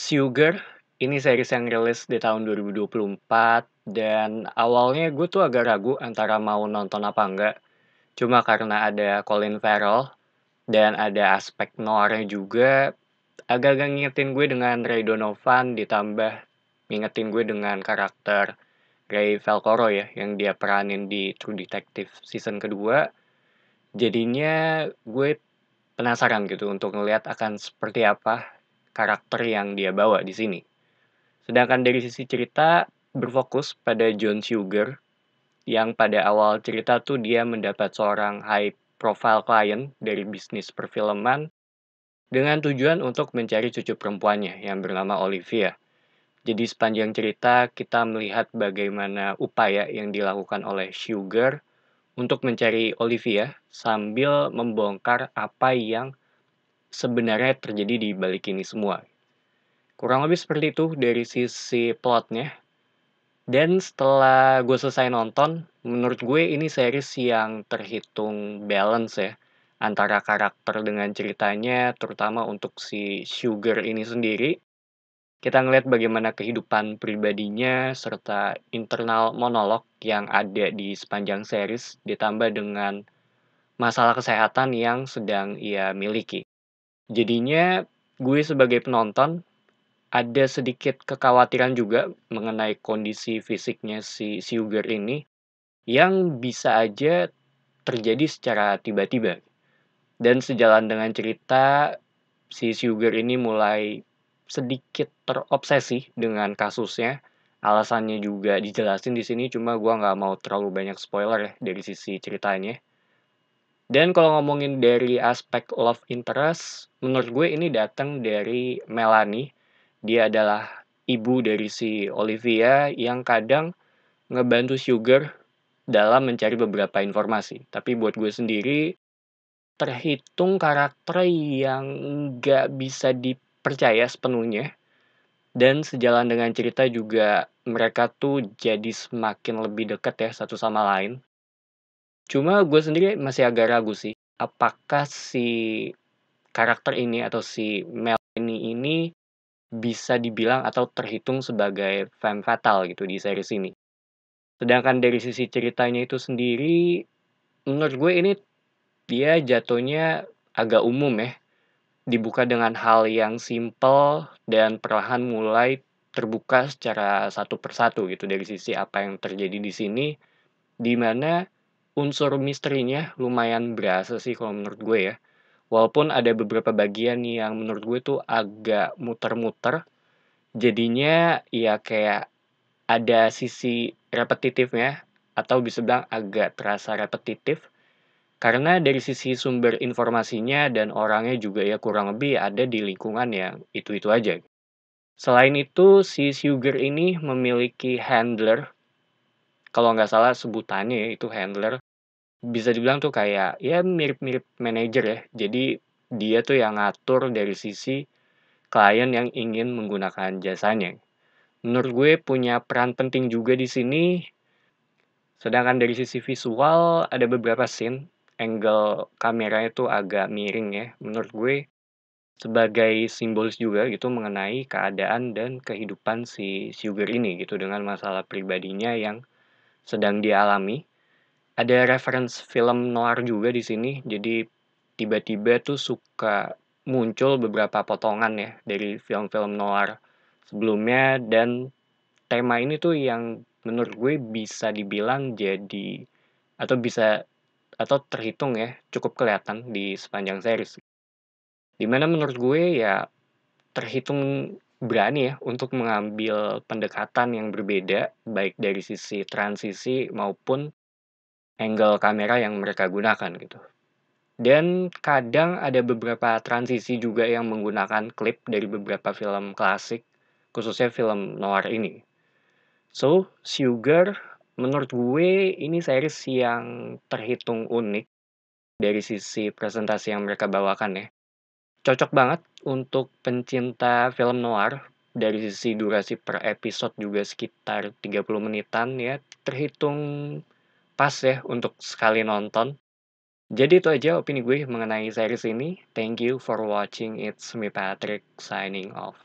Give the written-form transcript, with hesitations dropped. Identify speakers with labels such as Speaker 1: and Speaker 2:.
Speaker 1: Sugar, ini series yang rilis di tahun 2024 dan awalnya gue tuh agak ragu antara mau nonton apa enggak. Cuma karena ada Colin Farrell dan ada aspek noir juga, agak-agak ngingetin gue dengan Ray Donovan ditambah ngingetin gue dengan karakter Ray Velcoro ya, yang dia peranin di True Detective season kedua. Jadinya gue penasaran gitu untuk ngelihat akan seperti apa karakter yang dia bawa di sini. Sedangkan dari sisi cerita, berfokus pada John Sugar, yang pada awal cerita tuh dia mendapat seorang high profile client dari bisnis perfilman dengan tujuan untuk mencari cucu perempuannya yang bernama Olivia. Jadi sepanjang cerita kita melihat bagaimana upaya yang dilakukan oleh Sugar untuk mencari Olivia sambil membongkar apa yang sebenarnya terjadi di balik ini semua. Kurang lebih seperti itu dari sisi plotnya. Dan setelah gue selesai nonton, menurut gue ini series yang terhitung balance ya, antara karakter dengan ceritanya, terutama untuk si Sugar ini sendiri. Kita ngeliat bagaimana kehidupan pribadinya, serta internal monolog yang ada di sepanjang series, ditambah dengan masalah kesehatan yang sedang ia miliki. Jadinya, gue sebagai penonton ada sedikit kekhawatiran juga mengenai kondisi fisiknya si Sugar ini yang bisa aja terjadi secara tiba-tiba. Dan sejalan dengan cerita, si Sugar ini mulai sedikit terobsesi dengan kasusnya. Alasannya juga dijelasin di sini, cuma gua nggak mau terlalu banyak spoiler ya dari sisi ceritanya. Dan kalau ngomongin dari aspek love interest, menurut gue ini datang dari Melanie. Dia adalah ibu dari si Olivia yang kadang ngebantu Sugar dalam mencari beberapa informasi. Tapi buat gue sendiri, terhitung karakter yang nggak bisa dipercaya sepenuhnya. Dan sejalan dengan cerita juga mereka tuh jadi semakin lebih dekat ya satu sama lain. Cuma gue sendiri masih agak ragu sih, apakah si karakter ini atau si Melanie ini bisa dibilang atau terhitung sebagai femme fatale gitu di series ini. Sedangkan dari sisi ceritanya itu sendiri, menurut gue ini dia jatuhnya agak umum ya. Dibuka dengan hal yang simple dan perlahan mulai terbuka secara satu persatu gitu dari sisi apa yang terjadi di sini, di mana unsur misterinya lumayan berasa sih kalau menurut gue ya. Walaupun ada beberapa bagian yang menurut gue tuh agak muter-muter, jadinya ya kayak ada sisi repetitifnya, atau bisa bilang agak terasa repetitif, karena dari sisi sumber informasinya dan orangnya juga ya kurang lebih ada di lingkungan yang itu-itu aja. Selain itu, si Sugar ini memiliki handler, kalau nggak salah sebutannya ya itu handler, bisa dibilang tuh kayak ya mirip-mirip manajer ya. Jadi dia tuh yang ngatur dari sisi klien yang ingin menggunakan jasanya. Menurut gue punya peran penting juga di sini. Sedangkan dari sisi visual ada beberapa scene angle kameranya tuh agak miring ya. Menurut gue sebagai simbolis juga gitu mengenai keadaan dan kehidupan si Sugar ini gitu dengan masalah pribadinya yang sedang dialami. Ada reference film noir juga di sini, jadi tiba-tiba tuh suka muncul beberapa potongan ya dari film-film noir sebelumnya dan tema ini tuh yang menurut gue bisa dibilang jadi atau bisa atau terhitung ya cukup kelihatan di sepanjang series. Dimana menurut gue ya terhitung berani ya untuk mengambil pendekatan yang berbeda baik dari sisi transisi maupun angle kamera yang mereka gunakan gitu. Dan kadang ada beberapa transisi juga yang menggunakan klip dari beberapa film klasik, khususnya film noir ini. So, Sugar menurut gue ini series yang terhitung unik dari sisi presentasi yang mereka bawakan ya. Cocok banget untuk pencinta film noir dari sisi durasi per episode juga sekitar 30 menitan ya. Terhitung pas ya untuk sekali nonton. Jadi itu aja opini gue mengenai series ini. Thank you for watching. It's me Patrick signing off.